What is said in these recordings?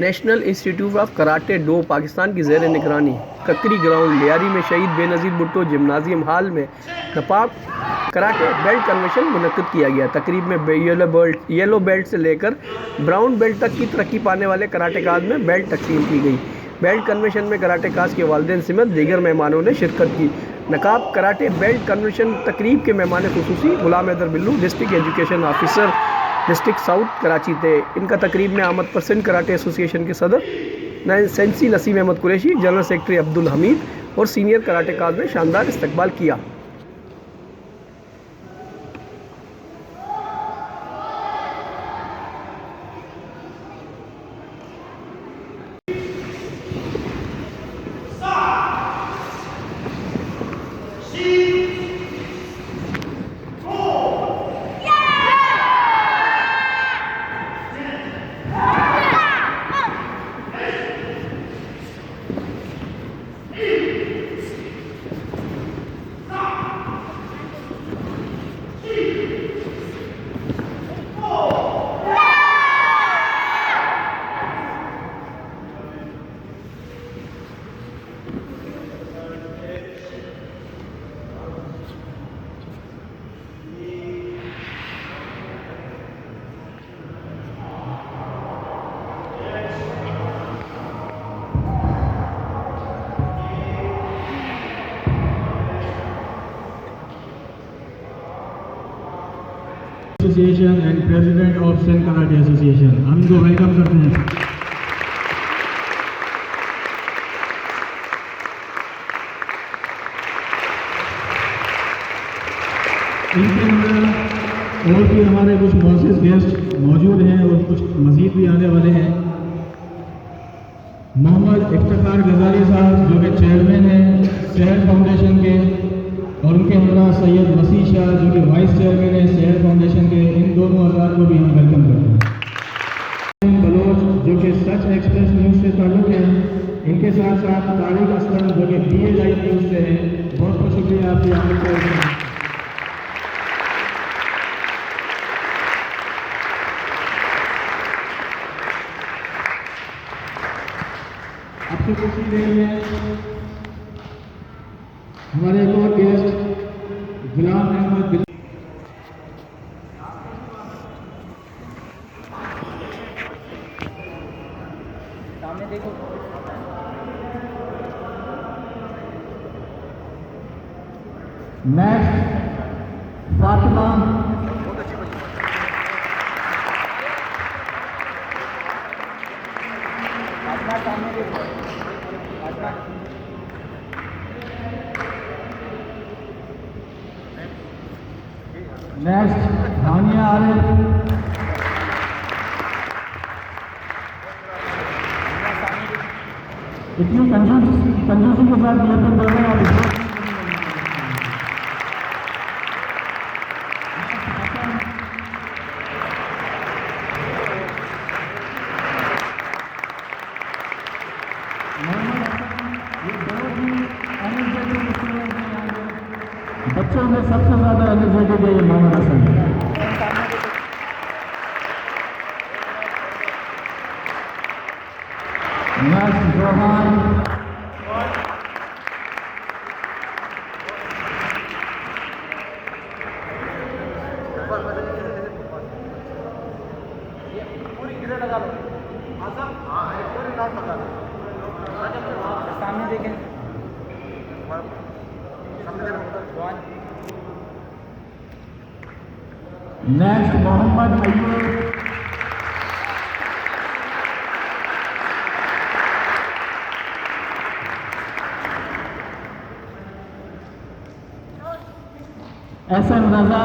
National institute of karate do Pakistan की ज़ेर निगरानी ककरी ग्राउंड लियारी में शहीद बेनज़ीर भुट्टो जिम्नाजियम हाल में नपाक कराटे बेल्ट कन्वेंशन मुनक्किद किया गया। तकरीब में येलो बेल्ट से लेकर ब्राउन बेल्ट तक की तरक्की पाने वाले कराटेकाज में बेल्ट तकसीम की गई। बेल्ट कन्वेंशन में कराटेकाज के वालिदैन समेत दीगर मेहमानों ने शिरकत की। नकाब कराटे बेल्ट कन्वेंशन तकरीब के मेहमान खुसूसी Ghulam Haider Billu district education officer district south Karachi थे। इनका तकरीब में आमद पर सिंध कराटे एसोसिएशन के सदर sensei Naseem Ahmed Qureshi, general secretary Abdul Hameed और सीनियर कराटेकाज ने शानदार इस्तकबाल किया। Association and president of Sindh karate association, हम इनको वेलकम करते हैं। इनके अंदर और भी हमारे कुछ मुअज़्ज़िज़ गेस्ट मौजूद हैं और कुछ मज़ीद भी आने वाले हैं। मोहम्मद इफ्तिखार गजाली साहब जो कि चेयरमैन हैं सेहत फाउंडेशन के, और उनके हमरा सैयद वसी शाह जो कि वाइस चेयरमैन है सेहत फाउंडेशन के, इन दोनों हज़ार को भी हम वेलकम करते हैं। बलोच जो कि सच एक्सप्रेस न्यूज़ से ताल्लुक़ है, इनके साथ साथ तारिक असलम जो कि PAI न्यूज़ से है, बहुत बहुत शुक्रिया आपकी आमद का। अब से कुछ ही देर में हमारे एक और गेस्ट गुलाम अहमद बिल्लू सामने देखो। नेक्स्ट फातिमा सामने देखो। नेक्स्ट हानिया आरिफ, इतनी कंजूसी के साथ नियतन कर रहे हैं। बच्चों में सबसे ज़्यादा एनर्जेटिक है ये मोहम्मद हसन। नेक्स्ट जोहान, सामने देखें। नेक्स्ट मोहम्मद अयूब, एसएम रजा,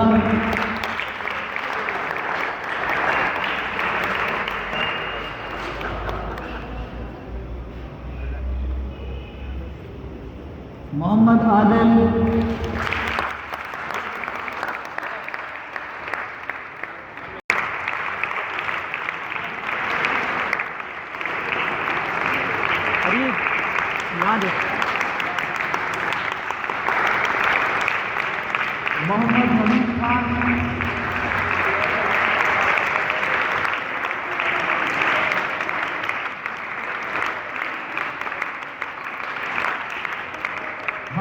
मोहम्मद आदिल, मोहम्मद नवीद खान,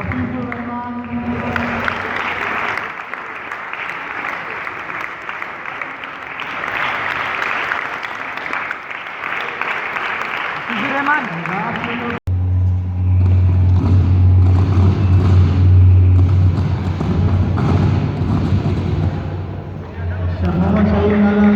हफीजुर रहमान, मोहम्मद शहीद आलम,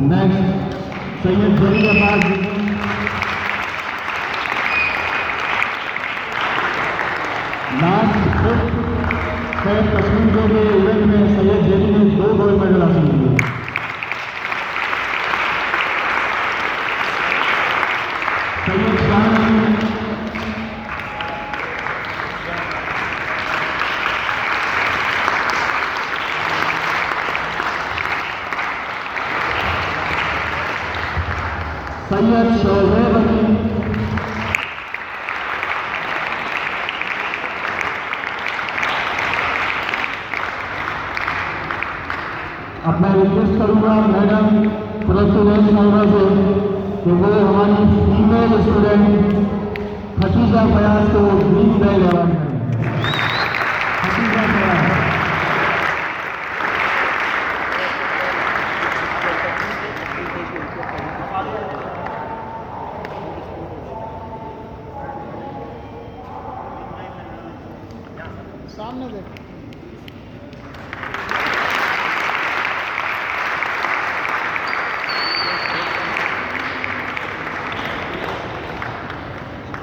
नेक्स्ट सैयद जलील अब्बास बेगम, लास्ट सैयद तस्लीम के इवेंट में सैयद जलील ने 2 गोल्ड मेडल हासिल किए। सैयद शाह सैयद शोएब अली, अब मैं रिक्वेस्ट करूंगा मैडम प्रेसिडेंट साहिबा से कि वो हमारी फीमेल स्टूडेंट खतीजा फयाज को ग्रीन बैग अवार्ड करें। खतीजा फयाज, सामने देखो।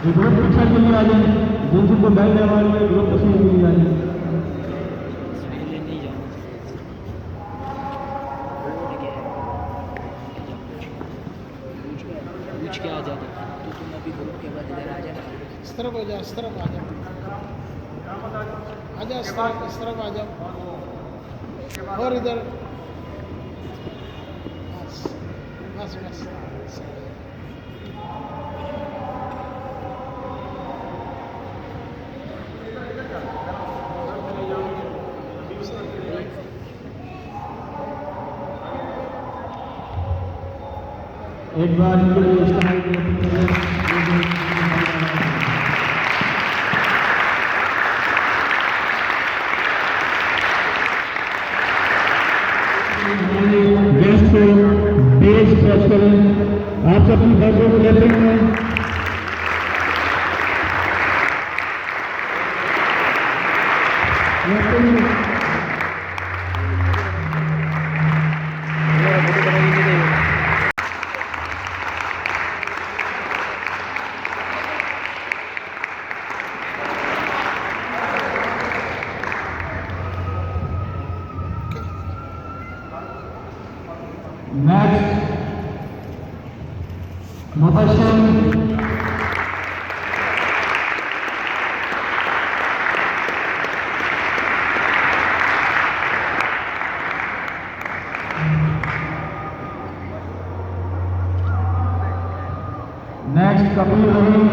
ग्रुप पिक्चर के लिए आ जाए, जिन जिनको बैग अवार्ड में ग्रुप तस्वीर के लिए आ जाए। पूछ के आ जाता तो तुम अभी ग्रुप के बाद इधर आ जाना। इस तरफ हो जाओ, इस तरफ आ जाओ, आ जाओ, इस तरफ आ जाओ, और इधर बस बस बस। एक बार इनके लिए इस्तेमाल गेस्ट को बेस स्ट्रेच करें। आप अपनी बैगों को लेते हैं। नेक्स्ट मुबश्शिर नेक्स्ट कबीर रहीम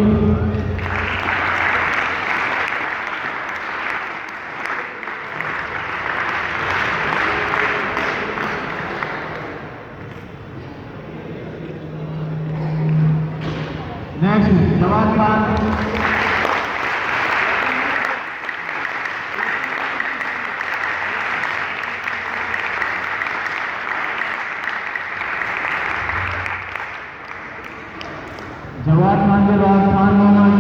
नेक्स्ट जवान खान जवान खान के बाद खान मोहम्मद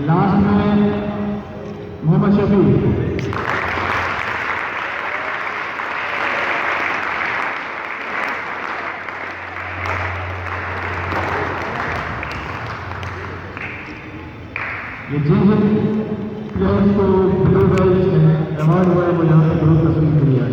लास्ट में मोहम्मद शफी। ये जिन जिन प्लेयर्स को ब्लू बेल्ट अवार्ड हुआ है वो यहाँ से ग्रुप तस्वीर के लिए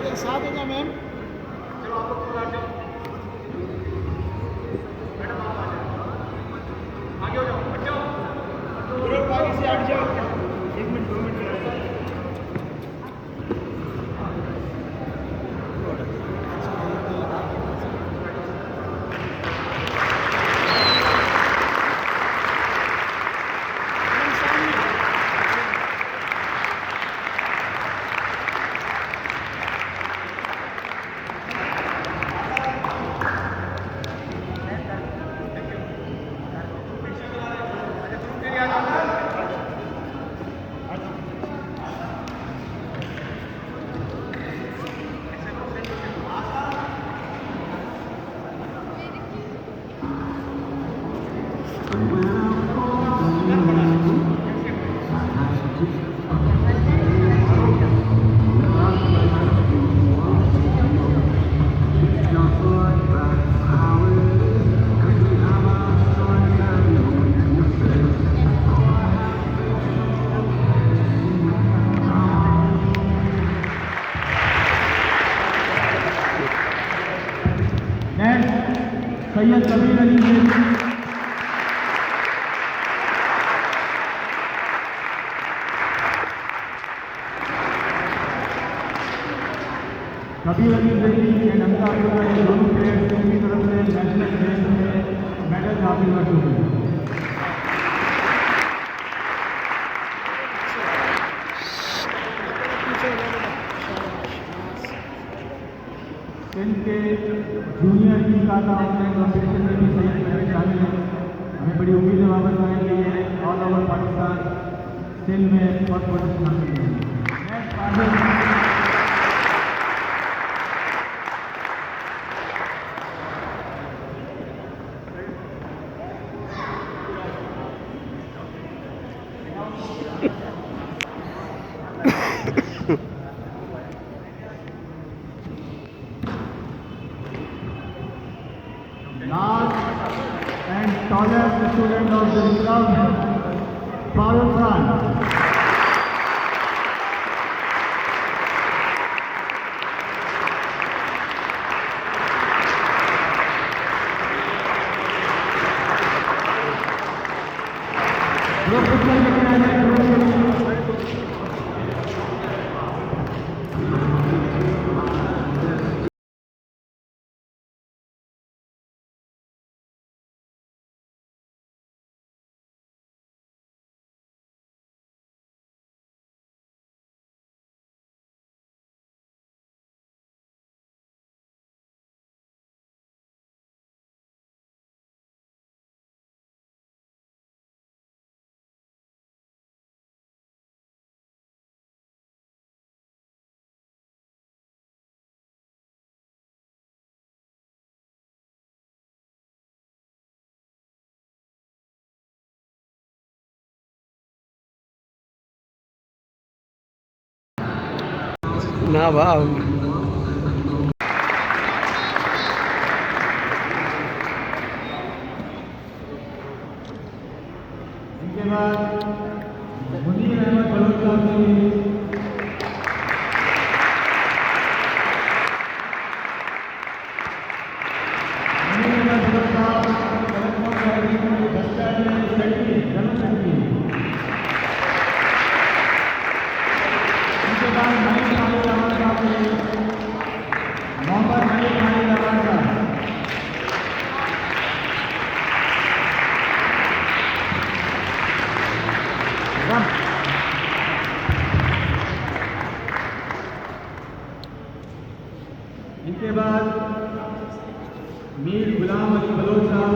के साथ हो जाओ मैम। आगे से हट जाओ, 1 minute 2 minute. Syed Kabir Ali Zaidi. Kabir Ali Zaidi and Amitabh Agarwal दोनों प्लेयर्स की तरफ से नेशनल गेम्स में मेडल हासिल कर चुके हैं। सिंध के जूनियर टी का ऑनलाइन कॉम्पिटिशन में भी सैयद कबीर शामिल है। हमें बड़ी उम्मीद है वापस आने के लिए ऑल ओवर पाकिस्तान सिंध में फर्स्ट पोजीशन हासिल करेंगे। Last and tallest student of the club, Farooq Khan. ना वाह इनके बाद मुनीर अहमद बलोच साहब ने इनके बाद मीर गुलाम अली बलोच साहब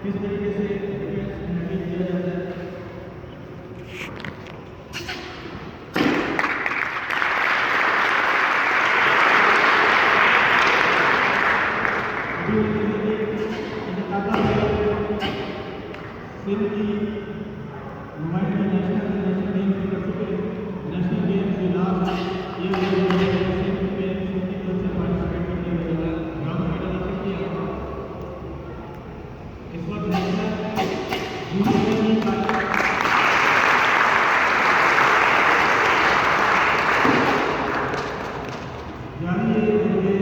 किस तरीके से हैंडल किया जाता है। सिंध की नुमाइंदगी नेशनल गेम्स में कर चुके हैं। नेशनल गेम्स के लास्ट ये सिंध में सिंध की तरफ से पार्टिसिपेट करने में ब्रॉन्ज मेडल हासिल किया। इस वक्त नेशनल जूनियर का जारी है जिसमें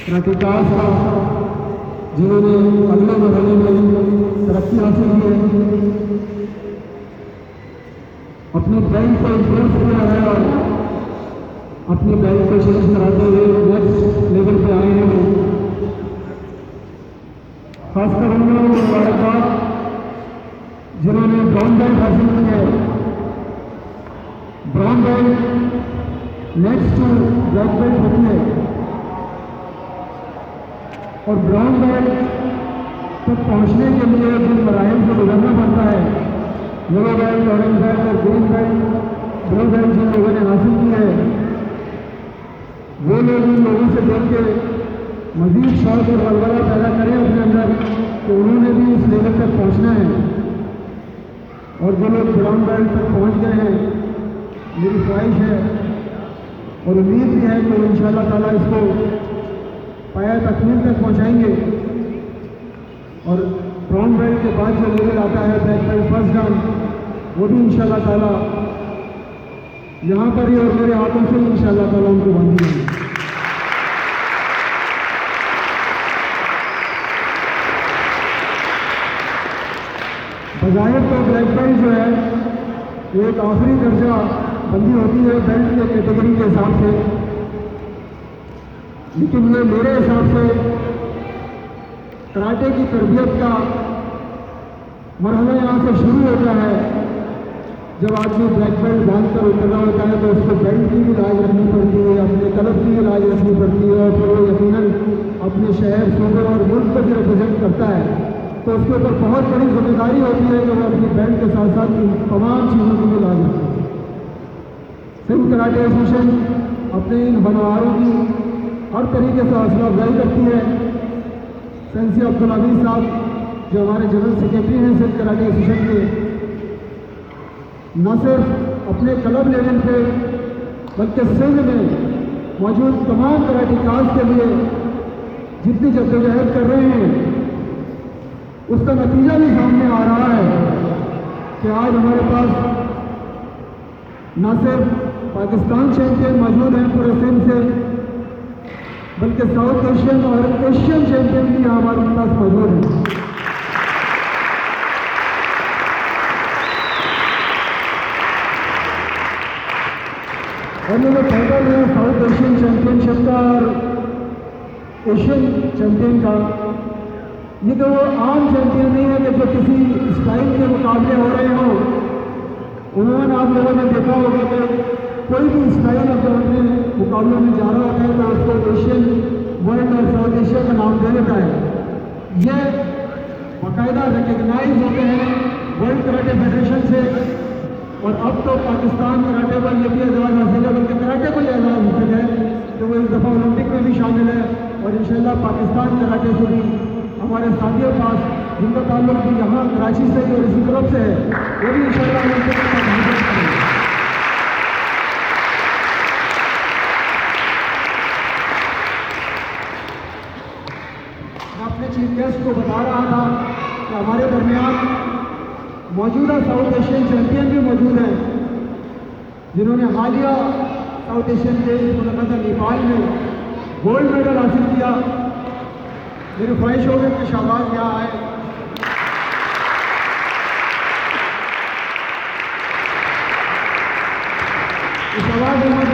कराटेकाज का जिन्होंने अगले मरहले में तरक्की हासिल की है, अपने बेल्ट को इम्प्रूव किया है और अपने बेल्ट को चेंज कराते हुए नेक्स्ट लेवल पे आए हैं। खासकर उन लोगों को मुबारकबाद जिन्होंने ब्राउन बेल्ट हासिल की है। Brown belt next to black belt होती है और ब्राउन बेल्ट तक पहुंचने के लिए जिन मराहिल से गुजरना पड़ता है, येलो बेल्ट, ऑरेंज बेल्ट और ग्रीन बेल्ट, ब्लू बेल्ट जिन लोगों ने हासिल की है, वो लोग उन लोगों से देख के मजीद शौक और वलवला पैदा करें अपने अंदर कि उन्होंने भी इस लेवल तक पहुंचना है। और जो लोग ब्राउन बेल्ट तक पहुंच गए हैं, मेरी ख्वाहिश है और उम्मीद भी है कि इंशाअल्लाह ताला इसको पाया तकमील तक पहुंचाएंगे। और ब्राउन बेल्ट के बाद जो लेवल आता है ब्लैक बेल्ट फर्स्ट डाउन, वो भी इंशाअल्लाह ताला यहाँ पर ही और मेरे हाथों से इंशाअल्लाह ताला उनको बांधी जाएंगे। बज़ाहिर तो ब्लैक बेल्ट जो है वो एक आखिरी दर्जा बंदी होती है बेल्ट के कैटेगरी के हिसाब से, लेकिन ये मेरे हिसाब से कराटे की तरबियत का मरहला यहाँ से शुरू होता है। जब आदमी ब्लैक बेल्ट बांध कर उतरना होता है तो उसको बेल्ट की भी लाज रखनी पड़ती है, अपने कलम की भी लाज रखनी पड़ती है और फिर वो यकीनन अपने शहर, सूबे और मुल्क को भी रिप्रेजेंट करता है, तो उसके ऊपर बहुत बड़ी जिम्मेदारी होती है कि वो अपनी बेल्ट के साथ साथ इन तमाम चीज़ों की भी लाज रखे। सिंध कराटे एसोसिएशन अपने इन बनवारों की हर तरीके से हौसला अफजाई करती है। सेंसी अब्दुल अजीज साहब जो हमारे जनरल सेक्रेटरी हैं सिंध कराटे एसोसिएशन के, न सिर्फ अपने क्लब लेवल पे बल्कि सिंध में मौजूद तमाम कराटेकाज के लिए जितनी जद्दोजहद कर रहे हैं, उसका नतीजा भी सामने आ रहा है कि आज हमारे पास न सिर्फ पाकिस्तान चैंपियन मौजूद हैं पूरे सिंध से, बल्कि साउथ एशियन और एशियन चैंपियन भी हमारे पास मौजूद हैं। और ये जो टाइटल है साउथ एशियन चैंपियनशिप का और एशियन चैंपियन का, ये तो वो आम चैंपियन नहीं है कि जो किसी स्टाइल के मुकाबले हो रहे हों। उन्होंने आप लोगों ने देखा होगा कि कोई भी स्टाइल अगर अपने मुकाबले में जा रहा होता है तो उसको एशियन वर्ल्ड और साउथ एशिया का नाम दे देता है। ये बाकायदा रिकग्नाइज होते हैं वर्ल्ड कराटे फेडरेशन से, और अब तो पाकिस्तान कराटे पर ये भी एजाज़ हासिल है, बल्कि कराटे को एजाज़ हासिल है तो वो इस दफ़ा ओलंपिक में भी शामिल है। और इंशाअल्लाह पाकिस्तान कराटे से भी हमारे साथियों पास जिनका ताल्लुक भी यहाँ कराची से ही और इसी तरफ से है, वो भी इंशाअल्लाह ओलंपिक में पार्टिसिपेट करेंगे। मैं अपने चीफ गेस्ट को बता रहा था कि हमारे दरमियान मौजूदा साउथ एशियन चैंपियन भी मौजूद हैं जिन्होंने हालिया साउथ एशियन गेम्स मुनक़्क़द नेपाल में गोल्ड मेडल हासिल किया। मेरी ख्वाहिश होगी कि शाहबाज यहाँ आए। शाहबाज अहमद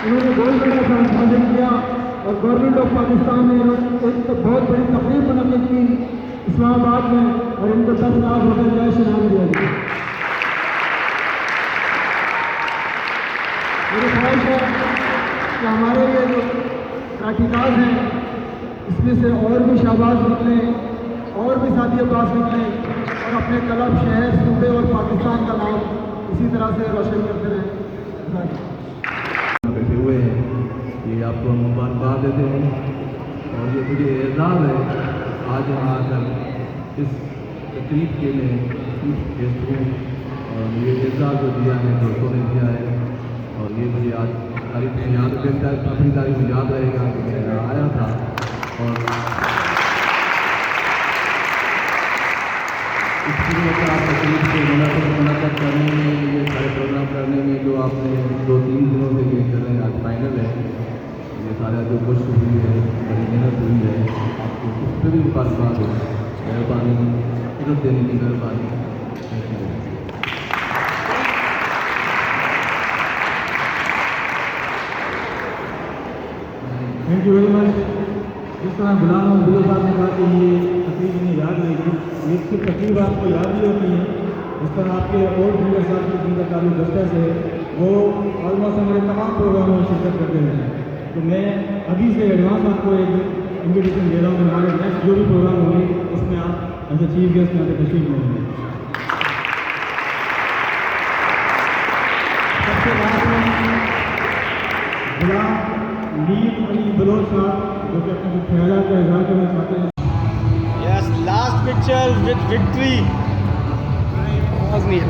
उन्होंने गोल्ड मेडल हासिल किया और गवर्नमेंट ऑफ पाकिस्तान ने एक बहुत बड़ी तकरीब मुनक़्क़द की इस्लामाबाद में, और इनको 10 लाख रुपये कैश इनाम दिया गया। मेरी ख्वाहिश है कि हमारे ये जो कराटेकाज हैं इसमें से और भी शाहबाज निकलें और भी साथी पास निकलें और अपने क्लब, शहर, सूबे और पाकिस्तान का नाम इसी तरह से रोशन करते रहें। बैठे हुए हैं, ये आपको मुबारकबाद देते हैं और ये मुझे एजाज़ है आज यहाँ आकर इस तकरीब के लिए चीफ गेस्ट हूँ और ये एजाज़ जो दिया है दोस्तों ने दिया है, और ये मुझे आज तारीख में याद रहता है, अपनी तारीख में याद रहेगा कि मैं यहाँ आया था। और इस आप तकलीफ से मुलाकात करने में, ये सारे प्रोग्राम करने में जो आपने 2-3 दिनों से ये कर रहे हैं, आज फाइनल है, ये सारा जो कोशिश हुई है, बड़ी मेहनत हुई है, आपको उस पर भी मुबारकबाद हो, मेहरबानी इज्जत देने की मेहरबानी। Thank you very much. जिस तरह गुलाम अब्दुल्ला साहब ने कहा कि ये तकरीब इन्हें याद रहेगी, ये सिर्फ तकरीब आपको याद नहीं होती है, जिस तरह आपके और लीडर साहब की जिनका ताल्लुक दस्ता से वो ऑलमोस्ट हमारे तमाम प्रोग्रामों में शिरकत करते हैं। तो मैं अभी से एडवांस आपको एक इन्विटेशन दे रहा हूँ कि हमारे नेक्स्ट जो भी प्रोग्राम होंगे उसमें आप एज ए चीफ गेस्ट यहाँ पे तशरीफ लेंगे। सबसे लास्ट में गुलाम मीर अली बलोच साहब जो कि अपने कुछ ख्यालात का इजहार करना चाहते हैं। Yes, last picture with victory. आवाज़ नहीं है।